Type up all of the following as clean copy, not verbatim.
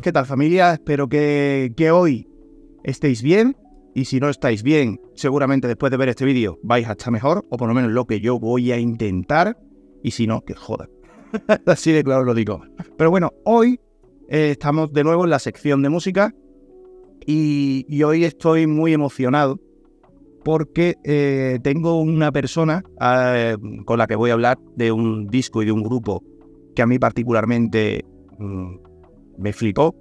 ¿qué tal, familia? Espero que hoy estéis bien. Y si no estáis bien, seguramente después de ver este vídeo vais a estar mejor, o por lo menos lo que yo voy a intentar. Y si no, que joda. Así de claro lo digo. Pero bueno, hoy estamos de nuevo en la sección de música. Y hoy estoy muy emocionado porque tengo una persona con la que voy a hablar de un disco y de un grupo que a mí particularmente me flipó.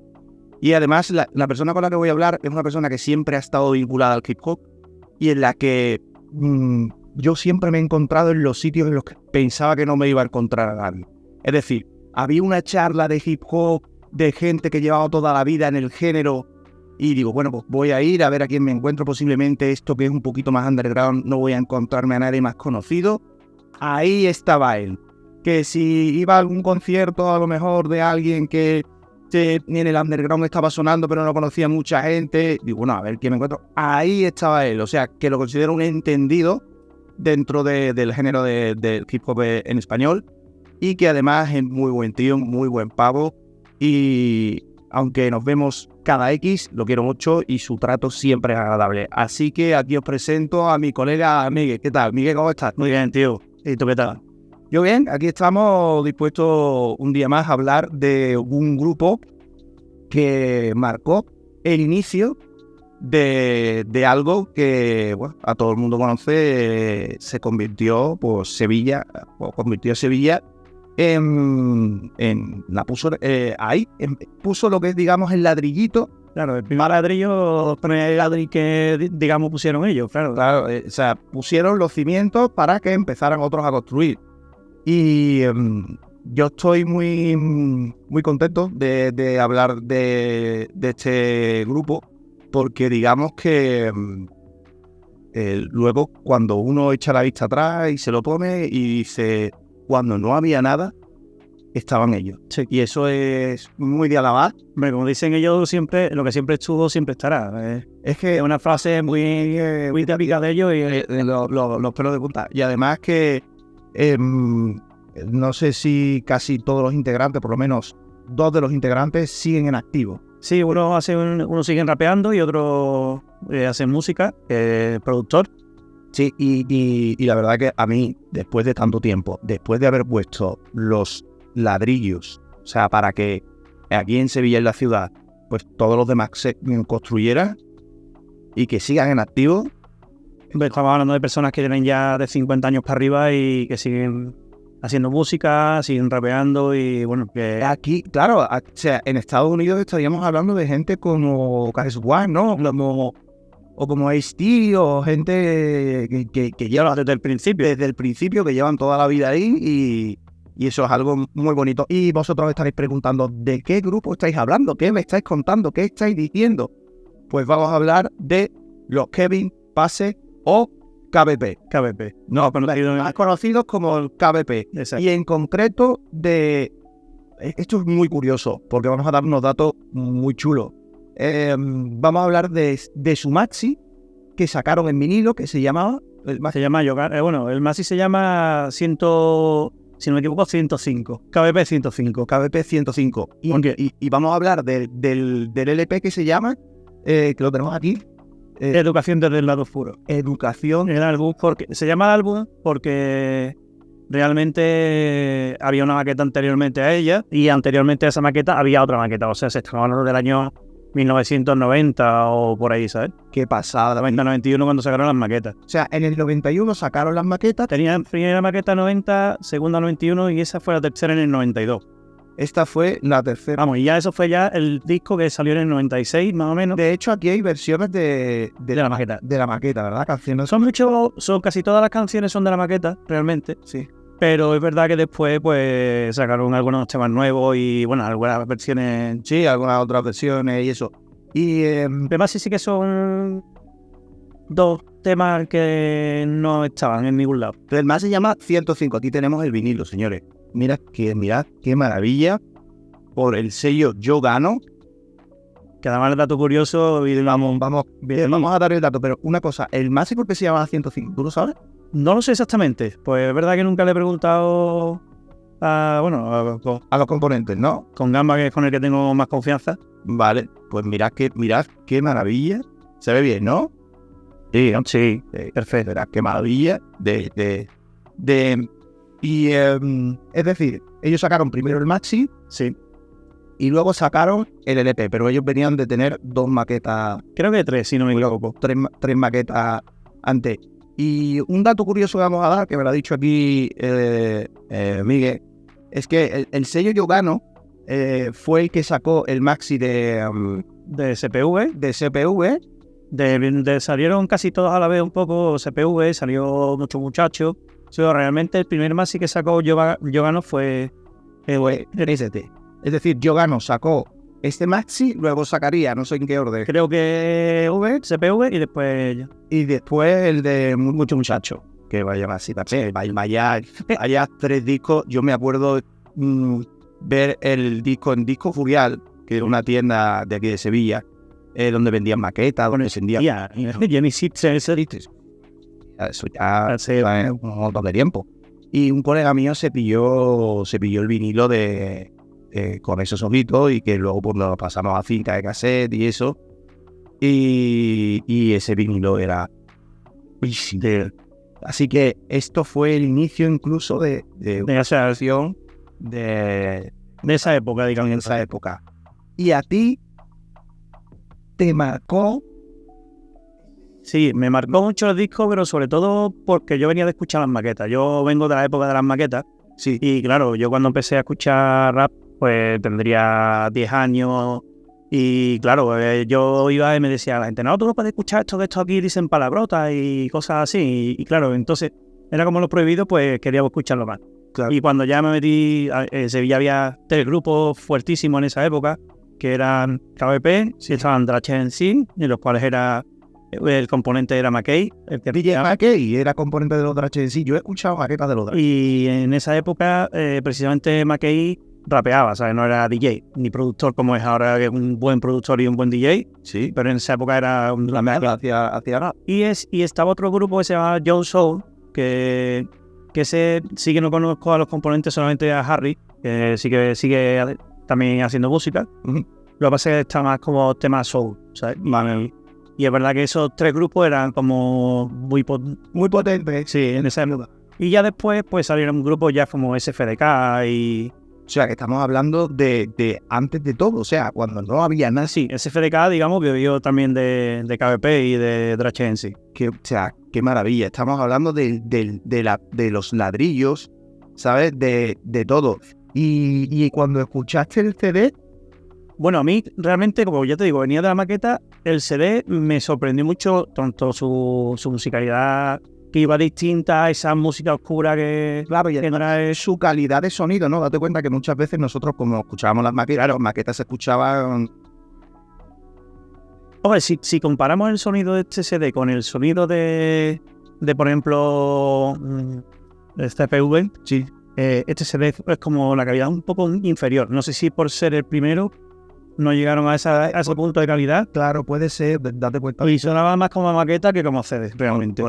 Y además la persona con la que voy a hablar es una persona que siempre ha estado vinculada al hip hop y en la que yo siempre me he encontrado en los sitios en los que pensaba que no me iba a encontrar a nadie. Es decir, había una charla de hip hop de gente que llevaba toda la vida en el género y digo, bueno, pues voy a ir a ver a quién me encuentro. Posiblemente esto que es un poquito más underground no voy a encontrarme a nadie más conocido. Ahí estaba él. Que si iba a algún concierto a lo mejor de alguien que en el underground estaba sonando pero no conocía mucha gente, digo, bueno, a ver quién me encuentro. Ahí estaba él, o sea, que lo considero un entendido dentro del género del hip hop en español y que además es muy buen tío, muy buen pavo y aunque nos vemos cada X, lo quiero mucho y su trato siempre es agradable. Así que aquí os presento a mi colega Miguel. ¿Qué tal? Miguel, ¿cómo estás? Muy bien, tío. ¿Y tú qué tal? Yo bien, aquí estamos dispuestos un día más a hablar de un grupo que marcó el inicio de algo que bueno, a todo el mundo conoce, se convirtió, pues Sevilla, convirtió a Sevilla la puso ahí, puso lo que es, digamos, el ladrillito. Claro, el primer ladrillo con el ladrillo que, digamos, pusieron ellos, claro. Claro, o sea, pusieron los cimientos para que empezaran otros a construir. Y yo estoy muy contento de hablar de este grupo porque digamos que luego cuando uno echa la vista atrás y se lo pone y dice, cuando no había nada, estaban ellos. Sí. Y eso es muy de alabar. Hombre, como dicen ellos, siempre lo que siempre estuvo, siempre estará. Es que es una frase muy típica de ellos y los pelos de punta. Y además que no sé si casi todos los integrantes, por lo menos 2 de los integrantes, siguen en activo. Sí, unos siguen rapeando y otros hacen música, productor. Sí, y la verdad que a mí, después de tanto tiempo, después de haber puesto los ladrillos, o sea, para que aquí en Sevilla, en la ciudad, pues todos los demás se construyeran y que sigan en activo. Estamos hablando de personas que tienen ya de 50 años para arriba y que siguen haciendo música, siguen rapeando y bueno, que... Aquí, claro, o sea, en Estados Unidos estaríamos hablando de gente como KRS-One, ¿no? O como Ice-T, o gente que lleva desde el principio, que llevan toda la vida ahí y eso es algo muy bonito. Y vosotros estaréis preguntando, ¿de qué grupo estáis hablando? ¿Qué me estáis contando? ¿Qué estáis diciendo? Pues vamos a hablar de los Kevin Pase o KBP. No, más conocidos como el KBP. Exacto. Y en concreto esto es muy curioso, porque vamos a dar unos datos muy chulos. Vamos a hablar de su maxi que sacaron en vinilo, que se llamaba... el maxi se llama si no me equivoco, 105. KBP 105. KBP 105. Y vamos a hablar del LP que se llama, que lo tenemos aquí. Educación desde el lado oscuro. Educación. El álbum, se llama álbum porque realmente había una maqueta anteriormente a ella y anteriormente a esa maqueta había otra maqueta. O sea, se estaba hablando del año 1990 o por ahí, ¿sabes? Qué pasada. 90-91 cuando sacaron las maquetas. O sea, en el 91 sacaron las maquetas. Tenían primera maqueta 90, segunda 91 y esa fue la tercera en el 92. Esta fue la tercera. Vamos, y ya eso fue ya el disco que salió en el 96, más o menos. De hecho, aquí hay versiones de la maqueta. De la maqueta, ¿verdad? Canciones. Casi todas las canciones son de la maqueta, realmente. Sí. Pero es verdad que después pues sacaron algunos temas nuevos y bueno, algunas versiones. Sí, algunas otras versiones y eso. Y además sí que son 2 temas que no estaban en ningún lado. El más se llama 105. Aquí tenemos el vinilo, señores. Mirad qué maravilla. Por el sello Yo Gano. Que además el dato curioso y vamos a dar el dato, pero una cosa, ¿el Maxi por qué se llama 105? ¿Tú lo sabes? No lo sé exactamente. Pues es verdad que nunca le he preguntado a los componentes, ¿no? Con Gamba, que es con el que tengo más confianza. Vale, pues mirad qué maravilla. Se ve bien, ¿no? Sí, sí, perfecto. Verás qué maravilla es decir, ellos sacaron primero el maxi, Sí. y luego sacaron el LP, pero ellos venían de tener 2 maquetas, Creo que 3, si no me equivoco. 3 maquetas antes. Y un dato curioso que vamos a dar, que me lo ha dicho aquí Miguel, es que el sello Yogano fue el que sacó el maxi de CPV. Salieron casi todos a la vez un poco CPV, salió Mucho Muchacho. So, realmente el primer maxi que sacó Yogano fue ST. Es decir, Yogano sacó este maxi, luego sacaría, no sé en qué orden, creo que CPV y después el de Mucho Muchacho, que vaya más también. Vaya 3 discos. Yo me acuerdo ver el disco en Disco Furial, que era una tienda de aquí de Sevilla, donde vendían maquetas, donde vendían... Jenny Sitzer. Eso ya hace un montón de tiempo. Y un colega mío se pilló el vinilo de con esos ojitos, y que luego pues lo pasamos a cinta de cassette y eso. Y ese vinilo era... Así que esto fue el inicio incluso de esa acción de esa época, digamos. En esa época. Y a ti te marcó... Sí, me marcó mucho el disco, pero sobre todo porque yo venía de escuchar las maquetas. Yo vengo de la época de las maquetas. Sí. Y claro, yo cuando empecé a escuchar rap, pues tendría 10 años. Y claro, yo iba y me decía a la gente, no, tú no puedes escuchar esto, que esto aquí dicen palabrotas y cosas así. Y claro, entonces era como lo prohibido, pues quería escucharlo más. Claro. Y cuando ya me metí, en Sevilla había 3 grupos fuertísimos en esa época, que eran KBP, estaban Drache en sí, en los cuales el componente era McKay. DJ McKay era componente de los Drache en sí. Yo he escuchado maquetas de los Drache. Y en esa época, precisamente McKay rapeaba, ¿sabes? No era DJ, ni productor como es ahora, que es un buen productor y un buen DJ. Sí. Pero en esa época era la mezcla hacia rap. Y estaba otro grupo que se llama John Soul, que sí que no conozco a los componentes, solamente a Harry, que sí que sigue también haciendo música. Uh-huh. Lo que pasa es que está más como tema soul, ¿sabes? Y es verdad que esos 3 grupos eran como muy potentes, sí, en esa época. Y ya después pues salieron grupos ya como SFDK y... O sea, que estamos hablando de antes de todo, o sea, cuando no había nada. Sí, SFDK, digamos, que yo también de KBP y de Drache en sí. O sea, qué maravilla. Estamos hablando de los ladrillos, ¿sabes? De todo. Y cuando escuchaste el CD... Bueno, a mí realmente, como ya te digo, venía de la maqueta, el CD me sorprendió mucho, tanto su musicalidad, que iba distinta a esa música oscura que... Claro, y además su calidad de sonido, ¿no? Date cuenta que muchas veces nosotros, como escuchábamos las maquetas se escuchaban... Oye, si comparamos el sonido de este CD con el sonido de por ejemplo, este PV, sí. Este CD es como la calidad un poco inferior. No sé si por ser el primero no llegaron a ese punto de calidad. Claro, puede ser, date cuenta. Y sonaba más como maqueta que como CD, realmente.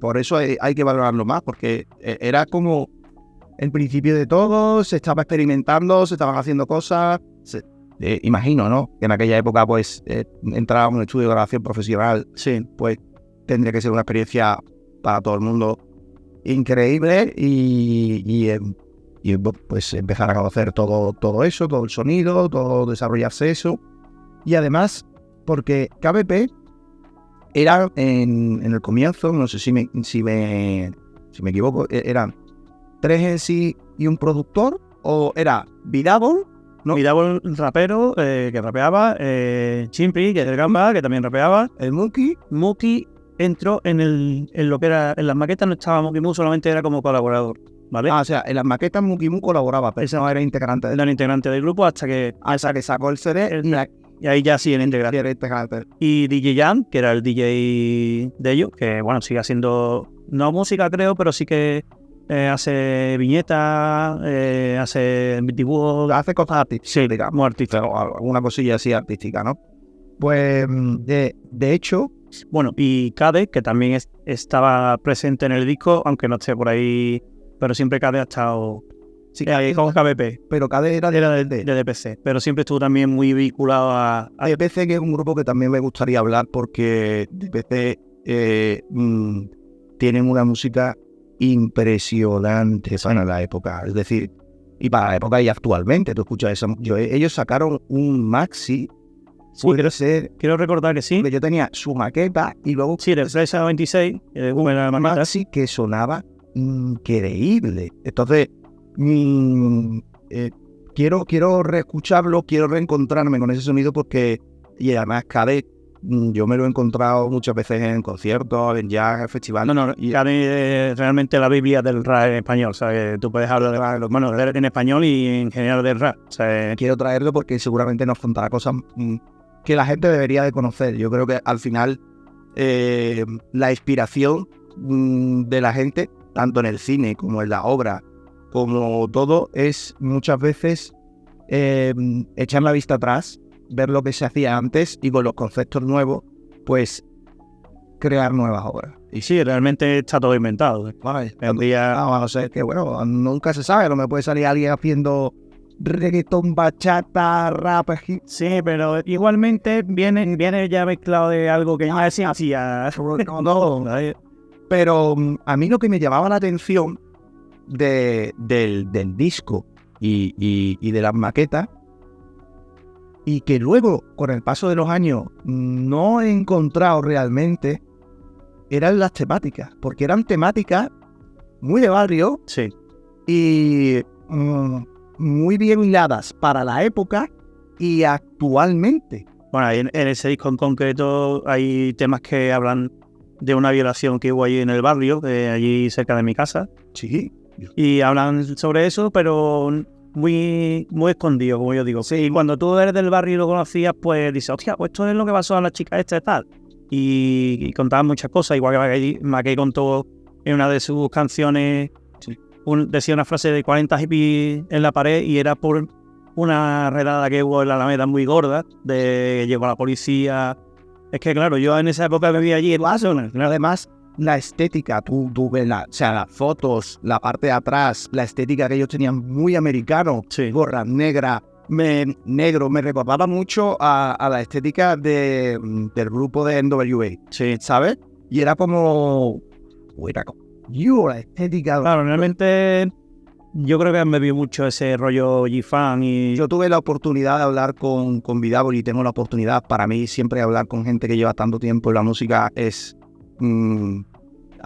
Por eso hay que valorarlo más, porque era como el principio de todo, se estaba experimentando, se estaban haciendo cosas. Imagino, ¿no? Que en aquella época, pues, entrar a un estudio de grabación profesional, sí, pues, tendría que ser una experiencia para todo el mundo increíble y pues empezar a conocer todo eso, todo el sonido, todo desarrollarse eso. Y además, porque KBP era en el comienzo, no sé si me equivoco, eran 3 en sí y un productor, o era B-Double, ¿no? B-Double rapero, que rapeaba, Chimpri, que es el Gamba, que también rapeaba, el Muki entró en lo que era, en las maquetas no estaba Muki Mu, solamente era como colaborador, ¿vale? O sea, en las maquetas Muki Mu colaboraba, pero no era integrante. Era integrante del grupo hasta que sacó el CD y ahí ya sí era integrante. Y DJ Jan, que era el DJ de ellos, que bueno, sigue haciendo, no música creo, pero sí que hace viñetas, hace dibujos. Hace cosas artísticas. Sí, digamos, artísticas. Alguna cosilla así artística, ¿no? Pues, de hecho... Bueno, y Cade, que también estaba presente en el disco, aunque no esté por ahí, pero siempre Cade ha estado Sí, con KBP. pero KD era Era de de DPC, pero siempre estuvo también muy vinculado a DPC, que es un grupo que también me gustaría hablar porque DPC tienen una música impresionante para la época. Es decir, y para la época y actualmente, tú escuchas eso. Ellos sacaron un maxi, puede ser, Quiero recordar que sí. que yo tenía su maqueta y luego Sí, del 3 a 26, buena un maqueta. maxi que sonaba increíble. Entonces, quiero reescucharlo, quiero reencontrarme con ese sonido porque, y además KD, yo me lo he encontrado muchas veces en conciertos, en jazz, en festivales. No, KD es realmente la Biblia del rap en español, ¿sabes? Tú puedes hablar en español y en general del rap, ¿sabes? Quiero traerlo porque seguramente nos contará cosas que la gente debería de conocer. Yo creo que al final la inspiración de la gente, tanto en el cine como en la obra, como todo, es muchas veces echar la vista atrás, ver lo que se hacía antes y con los conceptos nuevos, pues crear nuevas obras. Y sí, realmente está todo inventado. Vale, Un día... vamos a ver que, bueno, nunca se sabe, no me puede salir alguien haciendo reggaetón, bachata, rap. Sí, pero igualmente viene ya mezclado de algo que ya se hacía. No. Pero a mí lo que me llamaba la atención del disco y de las maquetas, y que luego, con el paso de los años, no he encontrado realmente, eran las temáticas, porque eran temáticas muy de barrio, Sí. Y muy bien hiladas para la época y actualmente. Bueno, en ese disco en concreto hay temas que hablan de una violación que hubo allí en el barrio, allí cerca de mi casa. Sí. Y hablan sobre eso, pero muy escondido, como yo digo. Sí. Y cuando tú eres del barrio y lo conocías, pues dices, hostia, pues esto es lo que pasó a la chica esta y tal. Y contaban muchas cosas, igual que Mackay contó en una de sus canciones, decía una frase de 40 hippies en la pared y era por una redada que hubo en la Alameda muy gorda, de llegó la policía. Es que claro, yo en esa época vivía allí en Barcelona. Además, la estética, tú ves las fotos, la parte de atrás, la estética que ellos tenían muy americano, Sí. gorras negras, negro, me recordaba mucho a la estética del grupo de NWA, Sí. ¿sabes? Y era como la estética. Claro, realmente yo creo que me vio mucho ese rollo G-Fan y... Yo tuve la oportunidad de hablar con Vidal y tengo la oportunidad, para mí siempre hablar con gente que lleva tanto tiempo en la música es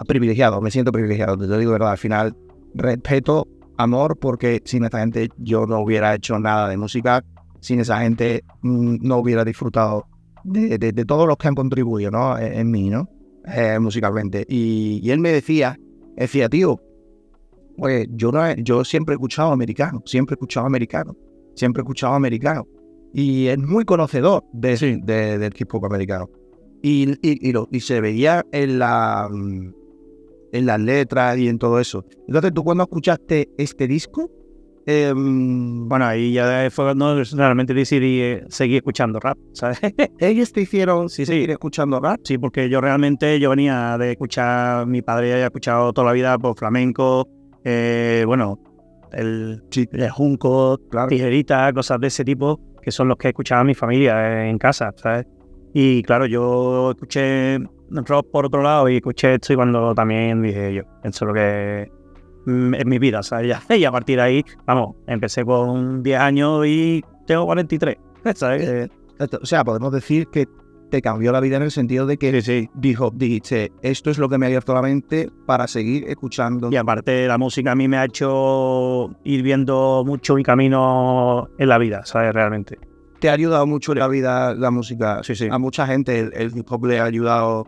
privilegiado, me siento privilegiado, te lo digo de verdad, al final respeto, amor, porque sin esa gente yo no hubiera hecho nada de música, sin esa gente no hubiera disfrutado de todos los que han contribuido, ¿no? en mí, ¿no? Musicalmente. Y él me decía, tío, pues yo siempre he escuchado americano, y es muy conocedor del hip hop americano. Y se veía en las letras y en todo eso. Entonces, ¿tú cuando escuchaste este disco? Bueno, ahí ya fue cuando realmente decidí seguir escuchando rap, ¿sabes? ¿Ellos te hicieron seguir escuchando rap? Sí, porque yo venía de escuchar, mi padre había escuchado toda la vida por flamenco, bueno, el junco, Claro. tijerita, cosas de ese tipo, que son los que escuchaba mi familia en casa, ¿sabes? Y claro, yo escuché rock por otro lado y escuché esto y cuando también dije yo, eso es lo que es mi vida, ¿sabes? Y a partir de ahí, vamos, empecé con 10 años y tengo 43, ¿sabes? O sea, podemos decir que te cambió la vida en el sentido de que dijiste, esto es lo que me ha abierto la mente para seguir escuchando. Y aparte la música a mí me ha hecho ir viendo mucho mi camino en la vida, ¿sabes? Realmente. Te ha ayudado mucho en la vida la música. Sí. A mucha gente el hip hop le ha ayudado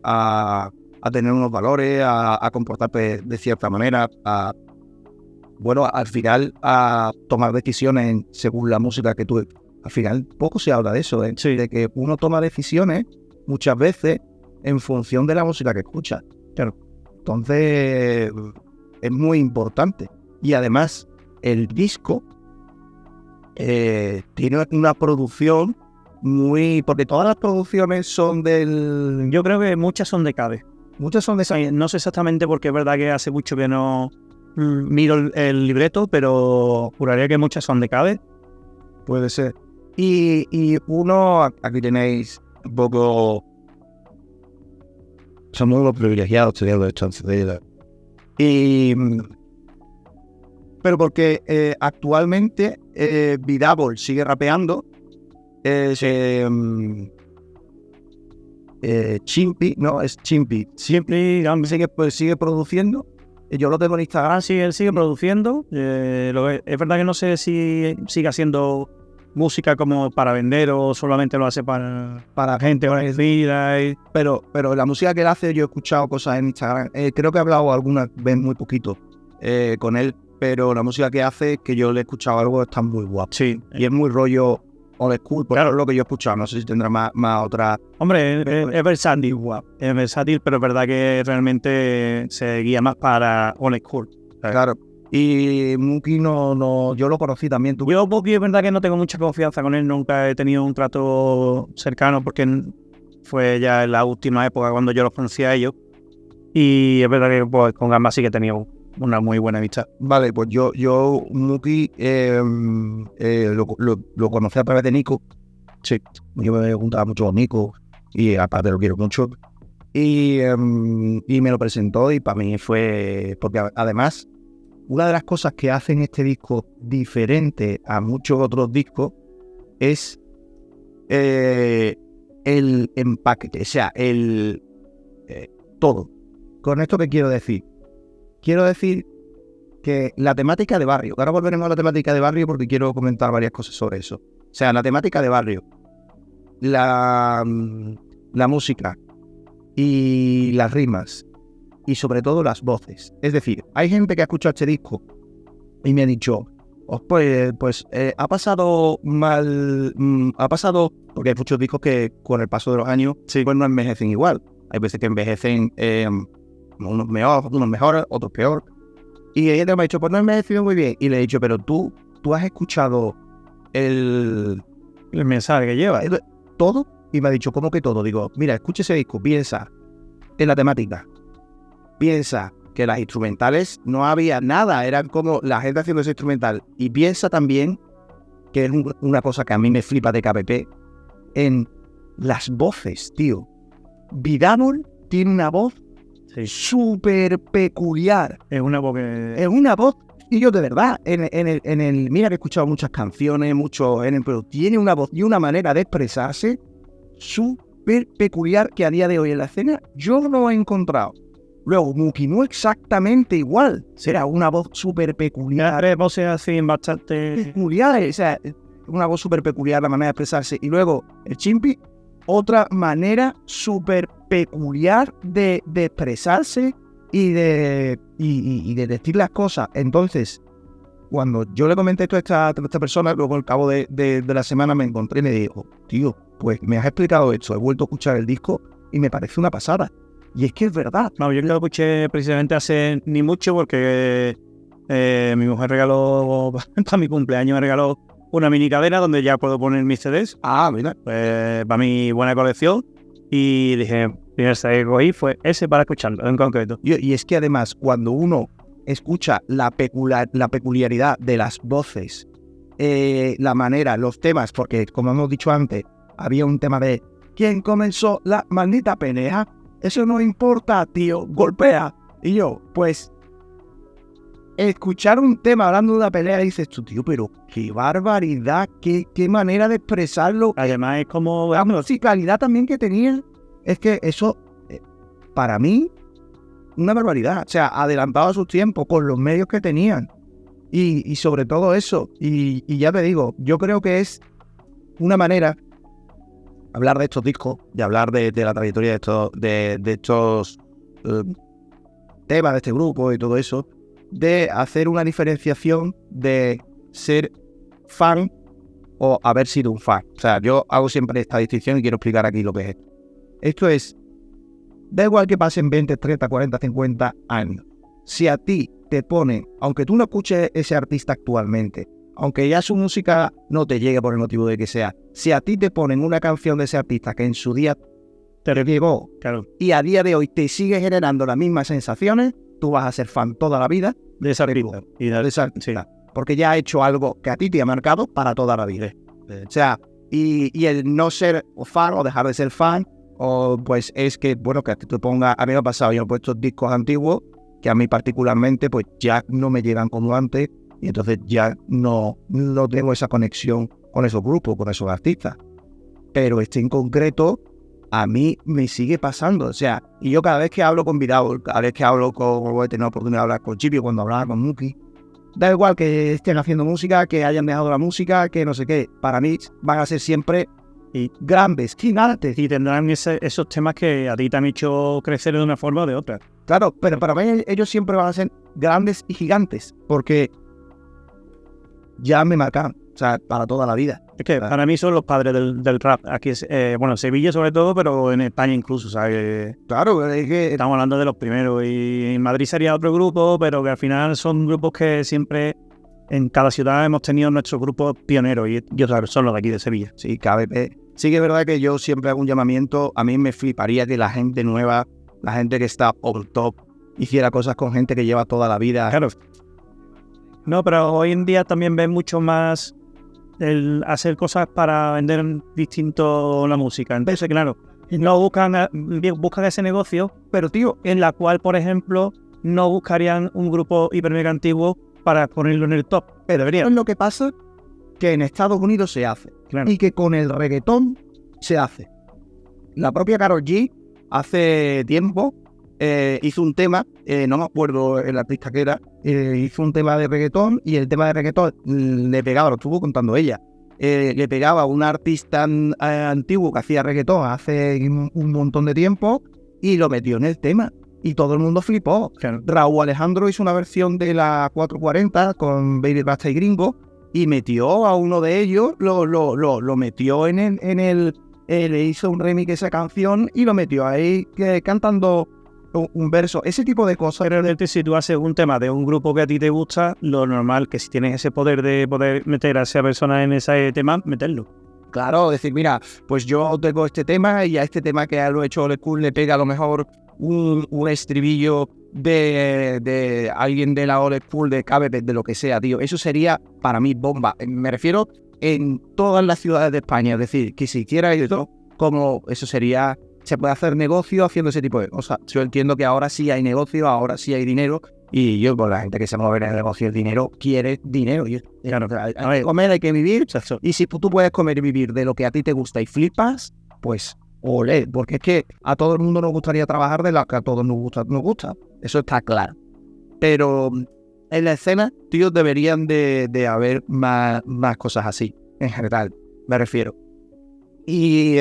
a tener unos valores, a comportarte de cierta manera, al final a tomar decisiones según la música que tú... Al final poco se habla de eso, de que uno toma decisiones muchas veces en función de la música que escucha. Claro. Entonces es muy importante. Y además el disco tiene una producción muy... Porque todas las producciones son del... Yo creo que muchas son de KD. Muchas son de esa... No sé exactamente porque es verdad que hace mucho que no miro el libreto, pero juraría que muchas son de Cave. Puede ser. Y uno, aquí tenéis un poco... Somos los privilegiados teniendo esta enseñanza. Pero porque actualmente Vidabol sigue rapeando, Chimpy, no, es Chimpy. Siempre sigue produciendo. Yo lo tengo en Instagram. Ah, sí, él sigue produciendo. Es verdad que no sé si sigue haciendo música como para vender o solamente lo hace para gente conocida. Pero la música que él hace, yo he escuchado cosas en Instagram. Creo que he hablado alguna vez muy poquito con él, pero la música que hace, que yo le he escuchado algo, está muy guapo. Sí. Y es muy rollo old school, claro, es lo que yo he escuchado. No sé si tendrá más otra... Hombre, es versátil. Guapo. Es versátil, pero es verdad que realmente se guía más para old school. Claro. Y Muki yo lo conocí también. Yo Muki es verdad que no tengo mucha confianza con él, nunca he tenido un trato cercano porque fue ya en la última época cuando yo los conocí a ellos. Y es verdad que pues, con Gamba sí que he tenido una muy buena amistad. Vale, pues yo Muki lo conocí a través de Nico. Sí, yo me juntaba mucho con Nico y aparte lo quiero mucho. Y me lo presentó y para mí fue... Porque además... Una de las cosas que hacen este disco diferente a muchos otros discos es el empaque, o sea, todo. ¿Con esto qué quiero decir? Quiero decir que la temática de barrio, ahora volveremos a la temática de barrio porque quiero comentar varias cosas sobre eso. O sea, la temática de barrio, la música y las rimas, y sobre todo las voces. Es decir, hay gente que ha escuchado este disco y me ha dicho, ha pasado mal, porque hay muchos discos que con el paso de los años pues no envejecen igual. Hay veces que envejecen unos mejores, otros peor. Y hay gente que me ha dicho, pues no ha envejecido muy bien. Y le he dicho, pero tú has escuchado el mensaje que lleva. ¿Todo? Y me ha dicho, ¿cómo que todo? Digo, mira, escucha ese disco, piensa en la temática. Piensa que las instrumentales no había nada, eran como la gente haciendo ese instrumental. Y piensa también, que es una cosa que a mí me flipa de KPP, en las voces, tío. Vidabol tiene una voz súper peculiar. Es una voz que... Es una voz, y yo de verdad, mira que he escuchado muchas canciones, pero tiene una voz y una manera de expresarse súper peculiar que a día de hoy en la escena yo no he encontrado. Luego, Muki no exactamente igual. Será una voz súper peculiar. Tres voces así bastante... peculiares. O sea, una voz súper peculiar, la manera de expresarse. Y luego, el Chimpy, otra manera súper peculiar de expresarse y de decir las cosas. Entonces, cuando yo le comenté esto a esta persona, luego al cabo de la semana me encontré y me dijo, tío, pues me has explicado esto, he vuelto a escuchar el disco y me parece una pasada. Y es que es verdad. No, yo lo escuché precisamente hace ni mucho porque mi mujer regaló, para mi cumpleaños me regaló una mini cadena donde ya puedo poner mis CDs. Ah, mira. Pues para mi buena colección. Y dije, el primer CD que cogí fue ese para escucharlo en concreto. Y es que además, cuando uno escucha la peculiaridad de las voces, la manera, los temas, porque como hemos dicho antes, había un tema de ¿quién comenzó la maldita pelea? Eso no importa, tío, golpea. Y yo, pues, escuchar un tema hablando de una pelea, dices tú, tío, pero qué barbaridad, qué manera de expresarlo. Además es como... sí, claridad también que tenían. Es que eso, para mí, una barbaridad. O sea, adelantado a su tiempo, con los medios que tenían. Y sobre todo eso. Y ya te digo, yo creo que es una manera... hablar de estos discos, de hablar de la trayectoria de estos temas de este grupo y todo eso, de hacer una diferenciación de ser fan o haber sido un fan. O sea, yo hago siempre esta distinción y quiero explicar aquí lo que es esto. Esto es, da igual que pasen 20, 30, 40, 50 años. Si a ti te ponen, aunque tú no escuches ese artista actualmente, aunque ya su música no te llegue por el motivo de que sea, si a ti te ponen una canción de ese artista que en su día te llegó, claro, y a día de hoy te sigue generando las mismas sensaciones, tú vas a ser fan toda la vida De esa artista. Y de esa artista, porque ya ha hecho algo que a ti te ha marcado para toda la vida. O sea, y el no ser fan o dejar de ser fan, o pues es que, bueno, que a ti te ponga, a mí me ha pasado, yo he puesto discos antiguos que a mí particularmente pues ya no me llegan como antes, y entonces ya no tengo esa conexión con esos grupos, con esos artistas. Pero este en concreto a mí me sigue pasando, o sea, y yo cada vez que hablo con Vidal, cada vez que hablo voy a tener la oportunidad de hablar con Chipi, cuando hablaba con Muki, da igual que estén haciendo música, que hayan dejado la música, que no sé qué, para mí van a ser siempre grandes, gigantes. Y tendrán esos temas que a ti te han hecho crecer de una forma o de otra. Claro, pero para mí ellos siempre van a ser grandes y gigantes, porque ya me marcan, o sea, para toda la vida. Es que para mí son los padres del rap. Aquí es, bueno, Sevilla sobre todo, pero en España incluso, ¿sabes? Claro, es que Estamos hablando de los primeros. Y en Madrid sería otro grupo, pero que al final son grupos que siempre en cada ciudad hemos tenido nuestros grupos pioneros. Y yo son los de aquí de Sevilla. sí, KBP. Sí que es verdad que yo siempre hago un llamamiento. A mí me fliparía que la gente nueva, la gente que está on top, hiciera cosas con gente que lleva toda la vida. Claro. No, pero hoy en día también ves mucho más el hacer cosas para vender distinto la música. Entonces, claro, no buscan ese negocio, Pero tío, en la cual, por ejemplo, no buscarían un grupo hiper mega antiguo para ponerlo en el top. pero es lo que pasa que en Estados Unidos se hace. Claro. Y que con el reggaetón se hace. La propia Karol G hace tiempo hizo un tema, no me acuerdo el artista que era, hizo un tema de reggaetón, y el tema de reggaetón le pegaba, lo estuvo contando ella, le pegaba a un artista antiguo que hacía reggaetón hace un montón de tiempo, y lo metió en el tema. Y todo el mundo flipó. Claro. Raúl Alejandro hizo una versión de la 440 con Baby Rasta y Gringo, y metió a uno de ellos, lo metió en el le hizo un remix de esa canción y lo metió ahí cantando un verso. Ese tipo de cosas. Realmente, si tú haces un tema de un grupo que a ti te gusta, lo normal que si tienes ese poder de poder meter a esa persona en ese tema, meterlo. Claro, decir, mira, pues yo tengo este tema y a este tema que lo he hecho Old School le pega a lo mejor un estribillo de alguien de la Old School, de KBP, de lo que sea, tío. Eso sería para mí bomba. Me refiero en todas las ciudades de España. Es decir, que si hiciera eso, como eso sería, se puede hacer negocio haciendo ese tipo de cosas. Yo entiendo que ahora sí hay negocio, ahora sí hay dinero. Y yo, con la gente que se mueve en el negocio, el dinero quiere dinero. Y, claro, hay que comer, hay que vivir. Y si tú puedes comer y vivir de lo que a ti te gusta y flipas, pues olé. Porque es que a todo el mundo nos gustaría trabajar de lo que a todos nos gusta. Eso está claro. Pero en la escena, tío, deberían de haber más cosas así, en general, me refiero. Y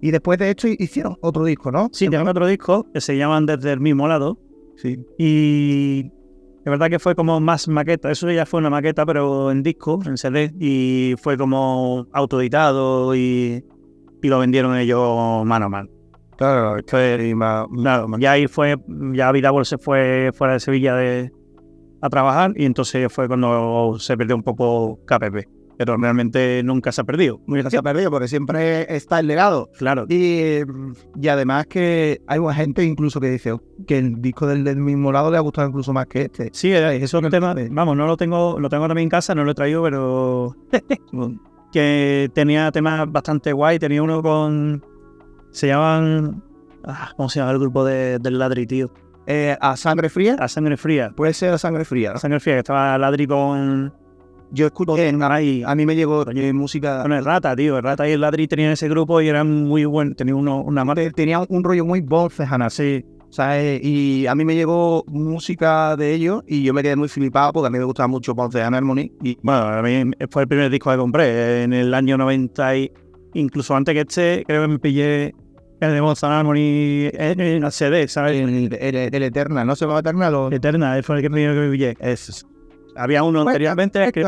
después de esto hicieron otro disco, ¿no? Sí, tienen otro disco que se llaman Desde el mismo lado. Sí. Y de verdad que fue como más maqueta. Eso ya fue una maqueta, pero en disco, en CD. Y fue como autoeditado y lo vendieron ellos mano a mano. Claro, Ya ahí fue, ya Vidal se fue fuera de Sevilla a trabajar, y entonces fue cuando se perdió un poco KPP. Pero realmente nunca se ha perdido. Nunca se ha perdido porque siempre está el legado. Claro. Y además que hay una gente incluso que dice que el disco del mismo lado le ha gustado incluso más que este. Sí, eso es un tema. Vamos, no lo tengo también en casa, no lo he traído, pero que tenía temas bastante guay. Tenía uno se llaman, ¿cómo se llama el grupo del Ladri, tío? ¿A Sangre Fría? A Sangre Fría. Puede ser A Sangre Fría, ¿no? A Sangre Fría, que estaba Ladri con... Yo escuché, a mí me llegó música... Con el Rata, tío. El Rata y el Ladri tenían ese grupo y eran muy buenos. Tenía un rollo muy bolfejana, sí. ¿Sabes? Y a mí me llegó música de ellos y yo me quedé muy flipado porque a mí me gustaba mucho Bonsai Harmony. Y bueno, a mí fue el primer disco que compré en el año 90 y incluso antes que creo que me pillé el de Bonsai Harmony en el CD, ¿sabes? El Eternal, ¿no se llama Eternal? O... Eternal, fue el primero que me pillé. Había uno anteriormente que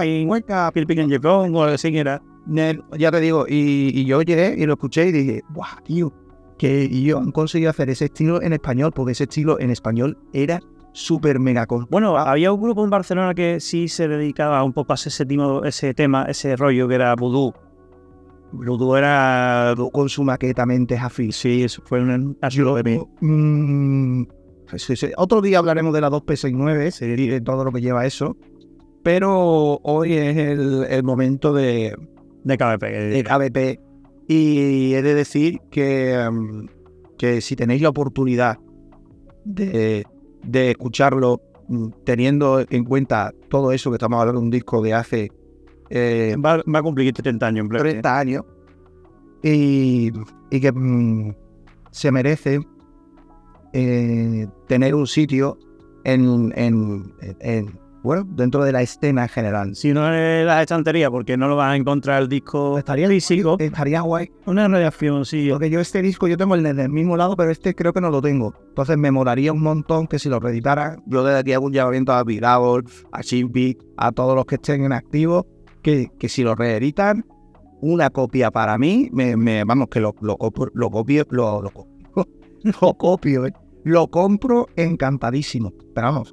Phil Pick and Jepong o así que era. Ya te digo, y yo llegué y lo escuché y dije, ¡guau, tío! Que yo han conseguido hacer ese estilo en español, porque ese estilo en español era súper mega con. Bueno, había un grupo en Barcelona que sí se dedicaba un poco a ese tema, ese rollo que era Voodoo. Voodoo era con su maqueta Mentes Afí. Sí, eso fue un Otro día hablaremos de la 2P69, de todo lo que lleva eso, pero hoy es el momento de KBP. De KBP. Y he de decir que si tenéis la oportunidad de escucharlo, teniendo en cuenta todo eso que estamos hablando de un disco de hace va a cumplir 30 años. 30 años, y que se merece tener un sitio dentro de la escena en general. Si no es la estantería, porque no lo vas a encontrar el disco físico. Estaría guay. Una radiación, sí. Porque yo este disco, yo tengo el del mismo lado, pero este creo que no lo tengo. Entonces me molaría un montón que si lo reeditara, yo desde aquí hago un llamamiento a Viragol, a Chimpy, a todos los que estén en activo, que si lo reeditan, una copia para mí, vamos, que lo compro encantadísimo. Pero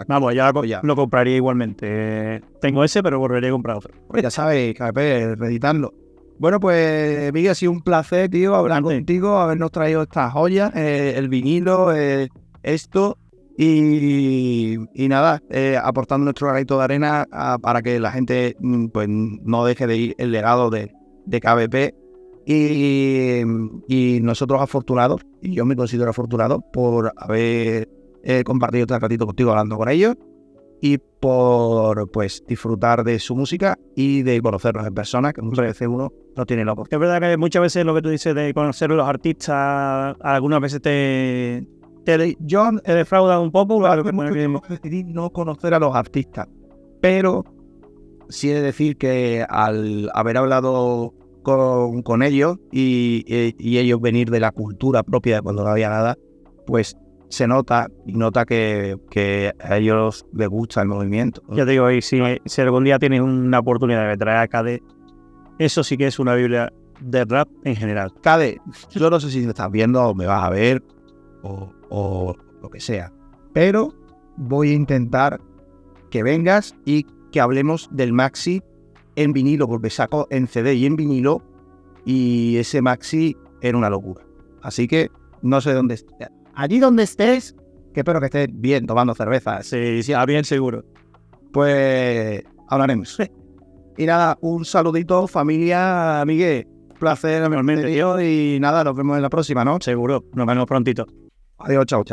vamos, ya lo compraría igualmente. Tengo ese, pero volveré a comprar otro. Pues ya sabes, KP, reeditarlo. Bueno, pues Miguel, ha sido un placer, tío, hablar contigo, habernos traído estas joyas, el vinilo, esto, y nada, aportando nuestro granito de arena para que la gente pues no deje de ir el legado de KBP. Y nosotros afortunados, y yo me considero afortunado por haber compartido este ratito contigo hablando con ellos y por pues disfrutar de su música y de conocerlos en persona, que muchas veces uno no tiene la oportunidad. Es verdad que muchas veces lo que tú dices de conocer a los artistas, algunas veces yo he defraudado un poco. Claro, que decidí no conocer a los artistas, pero sí he de decir que al haber hablado con ellos y ellos venir de la cultura propia de cuando no había nada, pues se nota que a ellos les gusta el movimiento, ¿no? Ya te digo, y si algún día tienes una oportunidad de traer a Cade, eso sí que es una biblia de rap en general. Cade, yo no sé si me estás viendo o me vas a ver o lo que sea, pero voy a intentar que vengas y que hablemos del maxi en vinilo, porque saco en CD y en vinilo, y ese maxi era una locura. Así que no sé dónde estés. Allí donde estés, que espero que estés bien tomando cerveza. Sí, bien seguro. Pues hablaremos. Y nada, un saludito, familia, Miguel. Placer, tío, y nada, nos vemos en la próxima, ¿no? Seguro, nos vemos prontito. Adiós, chao.